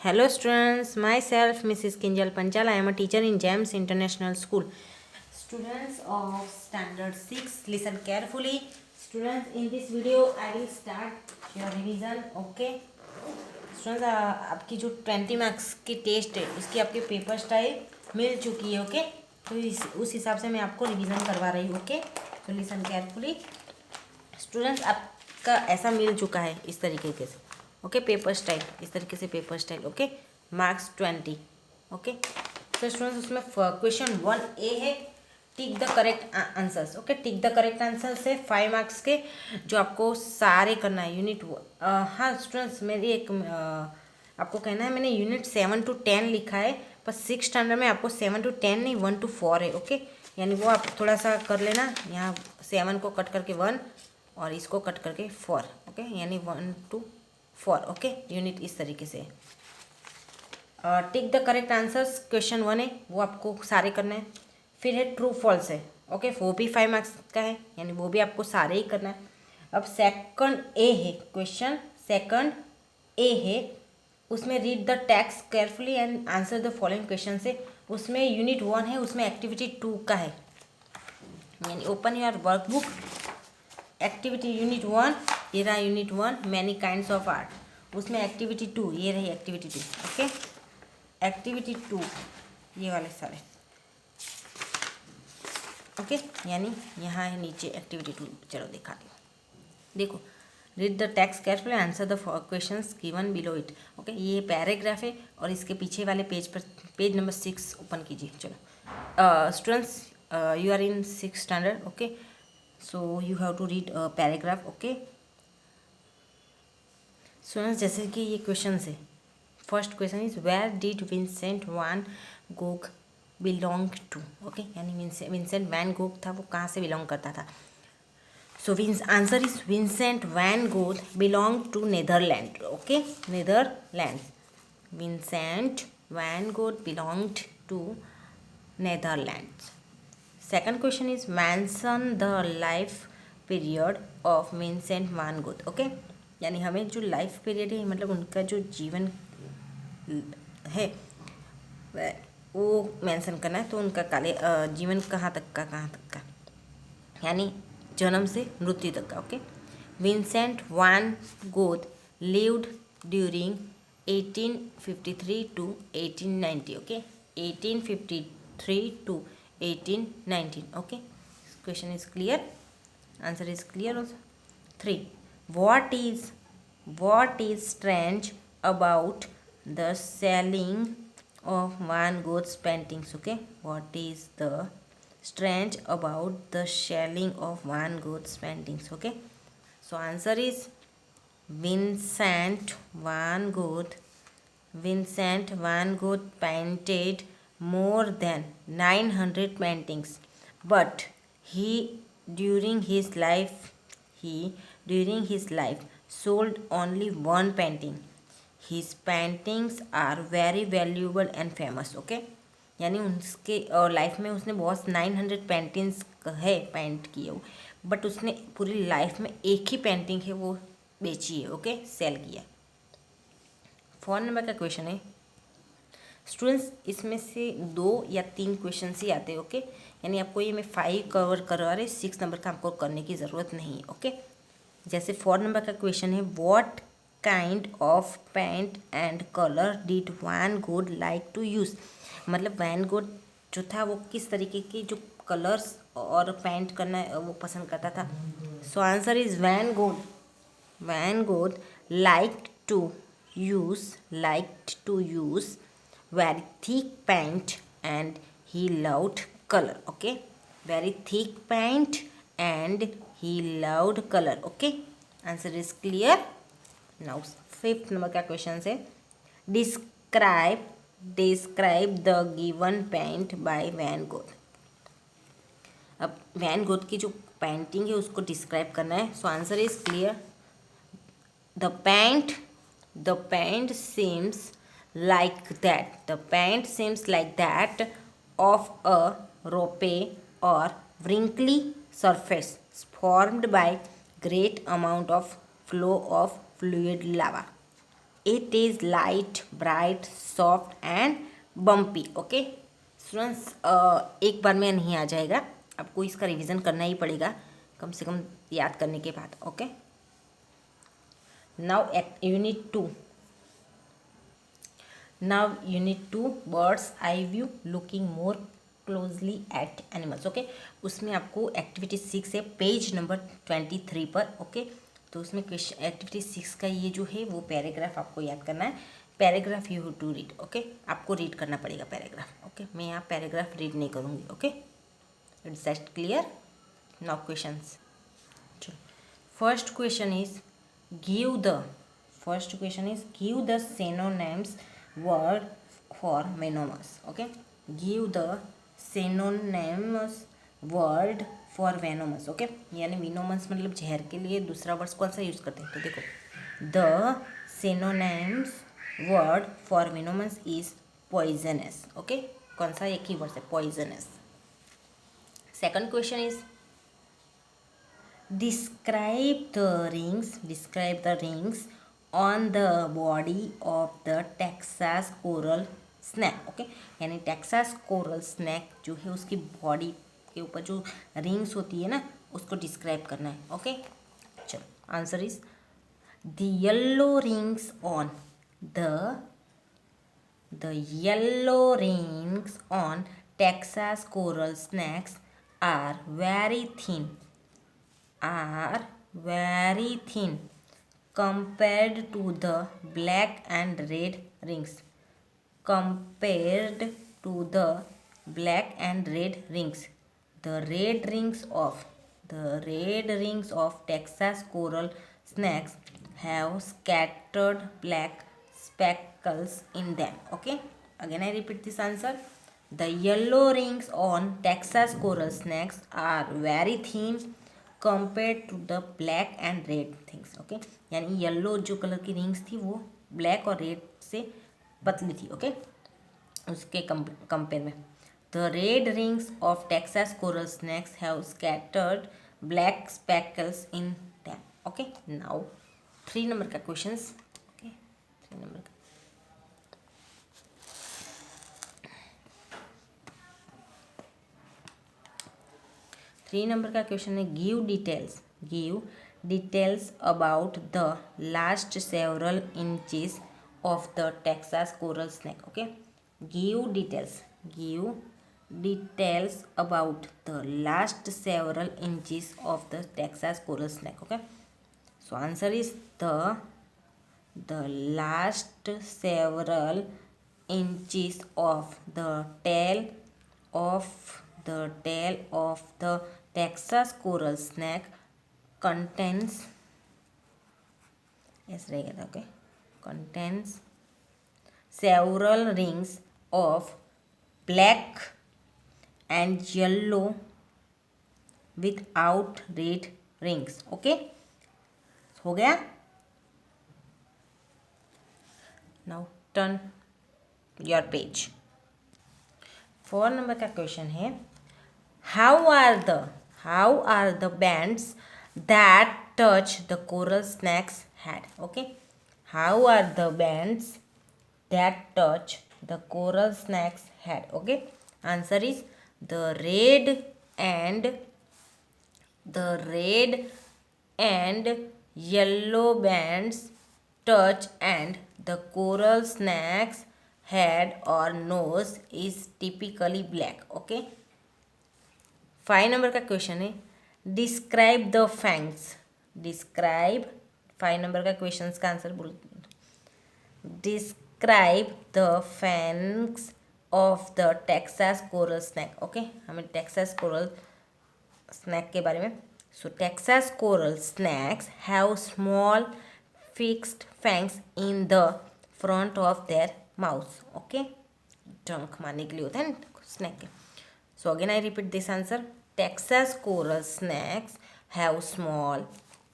Hello students, myself Mrs. Kinjal Panchal. I am a teacher in GEMS International School. Students of standard 6, listen carefully. Students, in this video I will start your revision. Okay. Students आपकी जो 20 marks की test है उसकी आपकी paper style मिल चुकी है. Okay, तो उस हिसाब से मैं आपको रिवीजन करवा रही हूँ. ओके, तो लिसन केयरफुली. स्टूडेंट्स, आपका ऐसा मिल चुका है इस तरीके से. ओके, पेपर स्टाइल इस तरीके से paper style. Okay, marks 20. Okay, तो स्टूडेंट्स उसमें क्वेश्चन 1A है, tick the correct answers. Okay, tick the correct answers है 5 मार्क्स के, जो आपको सारे करना है. यूनिट हाँ स्टूडेंट्स, मेरी एक आपको कहना है, मैंने यूनिट 7 to 10 लिखा है, पर 6 स्टैंडर्ड में आपको 7 to 10 नहीं 1 to 4 है. ओके, यानी वो आप थोड़ा सा कर लेना. यहाँ 7 को कट करके 1 और इसको कट करके 4. ओके, यानी 1 to 4. ओके, यूनिट इस तरीके से. Tick the correct answers question 1 है, वो आपको सारे करना है. फिर है ट्रू फॉल्स है. ओके, वो भी 5 मार्क्स का है, यानी वो भी आपको सारे ही करना है. अब सेकंड ए है क्वेश्चन, सेकंड ए है, उसमें read the text carefully and answer the following question से. उसमें यूनिट 1 है, उसमें एक्टिविटी 2 का है. यानी open your workbook, activity unit 1, ये रहा unit 1 many kinds of art. उसमें एक्टिविटी 2, ये रही एक्टिविटी 2. ओके, एक्टिविटी 2 ये वाले सारे. ओके, यानी यहाँ है नीचे एक्टिविटी 2. चलो दिखा दी, देखो. Read the text carefully, answer the questions given below it. Okay, ये पैराग्राफ है और इसके पीछे वाले पेज पर पेज नंबर 6 ओपन कीजिए. चलो students, you are in 6th standard. Okay, so you have to read paragraph. Okay students, जैसे कि ये क्वेश्चन है. First question is where did Vincent van Gogh belong to. Okay, यानी Vincent van Gogh था, वो कहाँ से बिलोंग करता था. So answer is Vincent van Gogh belong to Netherland. Okay, Netherland. Vincent van Gogh belonged to Netherland. Second question is mention the life period of Vincent van Gogh. Okay, यानी हमें जो life period है, मतलब उनका जो जीवन है वो मेंशन करना है. तो उनका जीवन कहाँ तक का, यानी जन्म से मृत्यु तक का. Okay, Vincent van Gogh lived during 1853 to 1890. Okay, 1853 to 1819. Okay, question is clear, answer is clear also. 3. What is strange about the selling of Van Gogh's paintings? Okay, what is the strange about the selling of Van Gogh's paintings? Okay, so answer is Vincent van Gogh painted more than 900 paintings, but he during his life sold only one painting. His paintings are very valuable and famous. Okay, यानी उसके life में उसने बहुत 900 paintings है paint किए हो, but उसने पूरी लाइफ में एक ही पेंटिंग है वो बेची है. ओके, सेल किया. 4 नंबर का क्वेश्चन है. स्टूडेंट्स, इसमें से 2 या 3 क्वेश्चन ही आते हैं. ओके, यानी आपको ये मैं 5 कवर करवा रहे, 6 नंबर का आपको करने की ज़रूरत नहीं है. ओके, जैसे 4 नंबर का क्वेश्चन है, what kind of paint and colour did van Gogh like to use. मतलब वैन गोग जो था वो किस तरीके के जो कलर्स और पेंट करना वो पसंद करता था. So answer is van Gogh like to use very thick paint and he loved color. Okay, very thick paint and he loved color. Okay, answer is clear. Now 5th number का question है, describe the given paint by Van Gogh. अब van Gog की जो painting है उसको describe करना है. सो answer is clear. The paint seems like that of a rough or wrinkly surface formed by great amount of flow of fluid lava. It is light, bright, soft and bumpy. Okay students, एक बार में नहीं आ जाएगा, आपको इसका revision करना ही पड़ेगा कम से कम याद करने के बाद. Okay now unit 2 birds eye view looking more closely at animals. Okay उसमें आपको एक्टिविटी 6 है पेज नंबर 23 पर. ओके तो उसमें क्वेश्चन एक्टिविटी 6 का ये जो है वो पैराग्राफ आपको याद करना है. Paragraph you have to read. Okay आपको रीड करना पड़ेगा पैराग्राफ. ओके मैं यहाँ पैराग्राफ रीड नहीं करूँगी. Okay it's that clear. Now questions. First question is give the synonyms word for venomous. Okay give the synonyms word for venomous. Okay यानी venomous मतलब जहर के लिए दूसरा वर्ड कौन सा यूज़ करते हैं. तो देखो the synonyms word for venomous is poisonous. Okay कौन सा एक ही वर्ड है poisonous. Second question is describe the rings on the body of the Texas coral snake. Okay यानी टेक्सास कोरल स्नैक जो है उसकी बॉडी के ऊपर जो रिंग्स होती है ना उसको डिस्क्राइब करना है. ओके चलो answer is the yellow rings on the yellow rings on Texas coral snakes are very thin compared to the black and red rings. The red rings of Texas coral snakes have scattered black speckles in them. Okay again I repeat this answer. The yellow rings on Texas coral snakes are very thin compared to the black and red things. Okay यानी yellow जो colour की rings थी वो black और red से पतली थी. Okay उसके कंपेयर में the red rings of Texas coral snakes have scattered black speckles in them. Okay now 3 number का क्वेश्चंस. ओके 3 नंबर का 3 नंबर का क्वेश्चन है give details about the last several inches of the Texas coral snake. Okay give details about the last several inches of the Texas coral snake. Okay so answer is the last several inches of the tail of the Texas coral snake contains several rings of black and yellow without red rings. Okay हो गया. Now turn your page. 4 number का question है how are the bands that touch the coral snake's head. Okay how are the bands that touch the coral snake's head. Okay answer is the red and yellow bands touch and the coral snake's head or nose is typically black. Okay 5 number का question है describe the fangs. 5 number का question का answer बोल. Describe the fangs of the Texas coral snake. Okay हमें Texas coral snake के बारे में. So Texas coral snakes have small fixed fangs in the front of their mouth. Okay डंक मारने के लिए होता है ना स्नैक के. So again I repeat this answer. Texas coral snakes have small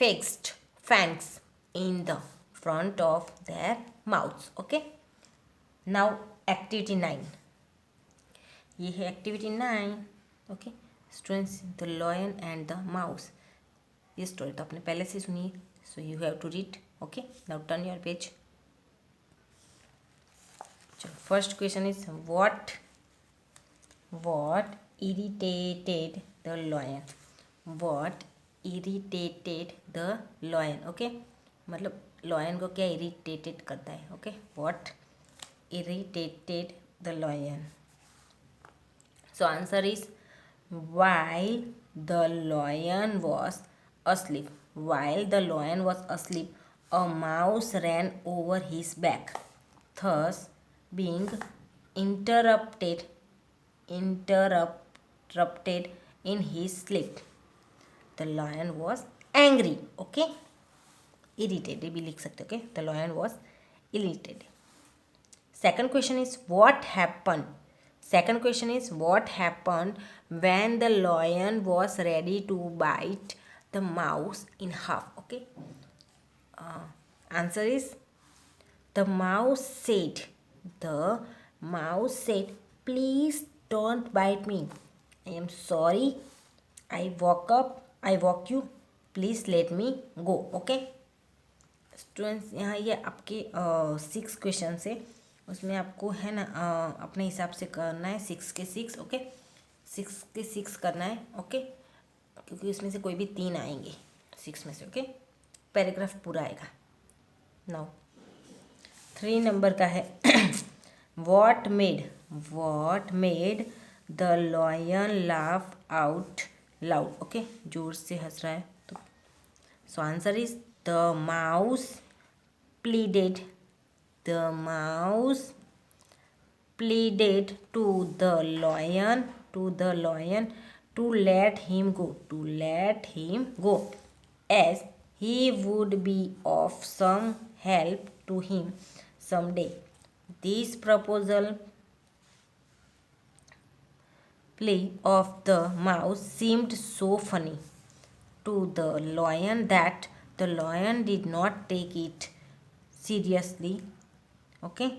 fixed fangs in the front of their mouths. Okay now activity 9. ये है activity 9. okay students the lion and the mouse. ये story तो आपने पहले से सुनी. so you have to read. okay now turn your page. First question is what irritated the lion? What irritated the lion? Okay, मतलब lion को क्या irritated करता है? Okay, what irritated the lion? So answer is while the lion was asleep. While the lion was asleep, a mouse ran over his back, thus being interrupted interrupted in his sleep. The lion was angry. Okay, irritated भी लिख सकते. Okay, the lion was irritated. Second question is what happened? Second question is what happened when the lion was ready to bite the mouse in half? Okay. Answer is the mouse said. The mouse said, "Please don't bite me. I am sorry. I woke you. Please let me go." Okay. Students यहाँ ये आपके 6 question है, उसमें आपको है ना अपने हिसाब से करना है 6 के 6. ओके, 6 के 6 करना है. ओके, क्योंकि उसमें से कोई भी 3 आएंगे 6 में से. ओके, पैराग्राफ पूरा आएगा. नाउ 3 नंबर का है what made the lion laugh out loud. Okay, जोर से हंस रहा है तो. So answer is the mouse pleaded. The mouse pleaded to the lion to let him go as he would be of some help to him someday. This proposal play of the mouse seemed so funny to the lion that the lion did not take it seriously. Okay,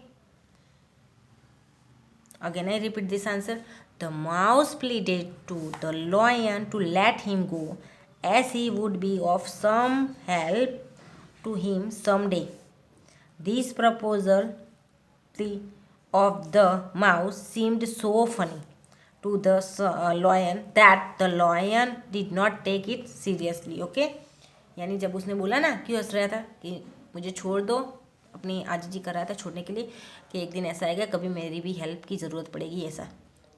again I repeat this answer. The mouse pleaded to the lion to let him go as he would be of some help to him someday. This proposal of the mouse seemed so funny to the lion that the lion did not take it seriously. Okay, यानी जब उसने बोला ना, क्यों हंस रहा था कि मुझे छोड़ दो, अपनी आजीजी कर रहा था छोड़ने के लिए, कि एक दिन ऐसा आएगा कभी मेरी भी हेल्प की ज़रूरत पड़ेगी ऐसा,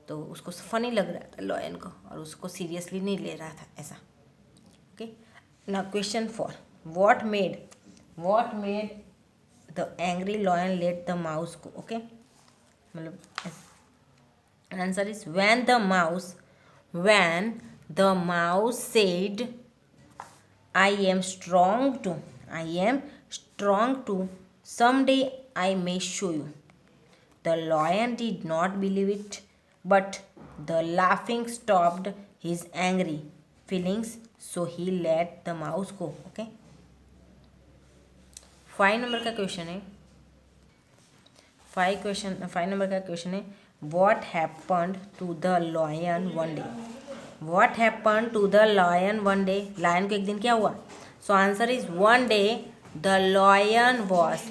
तो उसको फनी लग रहा था लॉयन को और उसको सीरियसली नहीं ले रहा था ऐसा. Okay, now question 4 what made the angry lion let the mouse को. ओके, मतलब answer is when the mouse said I am strong too someday I may show you. The lion did not believe it, but the laughing stopped his angry feelings, so he let the mouse go. Okay, 5 number का question है. 5 number का question है what happened to the lion one day. What happened to the lion one day? Lion को एक दिन क्या हुआ? So answer is one day the lion was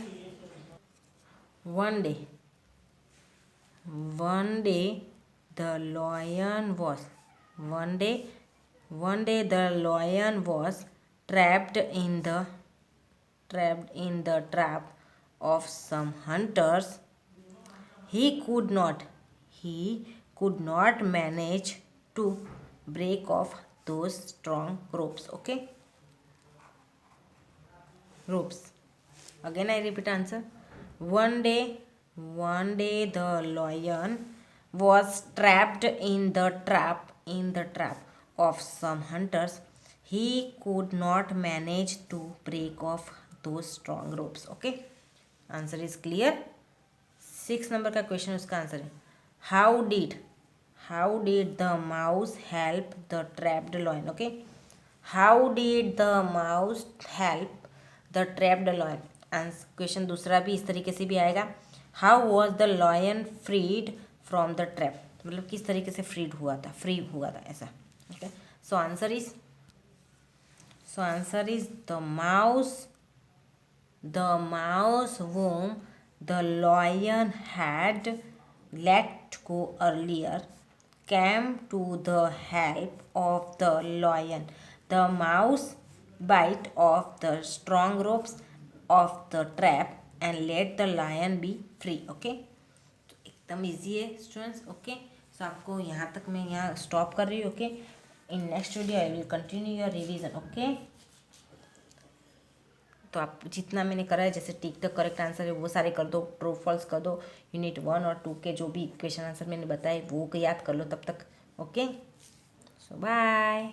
one day the lion was trapped in the trap of some hunters. He could not manage to break off those strong ropes. Okay, ropes. Again I repeat answer. One day the lion was trapped in the trap of some hunters. He could not manage to break off those strong ropes. Okay, answer is clear. 6 number का question, उसका answer है how did the mouse help the trapped lion. Okay, how did the mouse help the trapped lion. Question दूसरा भी इस तरीके से भी आएगा. How was the lion freed from the trap, मतलब किस तरीके से फ्री हुआ था ऐसा. Okay, so answer is the mouse whom the lion had let go earlier came to the help of the lion. The mouse bite off the strong ropes of the trap and let the lion be free. Okay, तो एकदम easy है students. Okay, सो आपको यहाँ तक मैं यहाँ stop कर रही हूँ. Okay, in next video I will continue your revision. Okay, तो आप जितना मैंने करा है, जैसे टिक द करेक्ट आंसर है वो सारे कर दो, ट्रू फॉल्स कर दो, यूनिट 1 और 2 के जो भी क्वेश्चन आंसर मैंने बताए वो याद कर लो तब तक. ओके, सो बाय.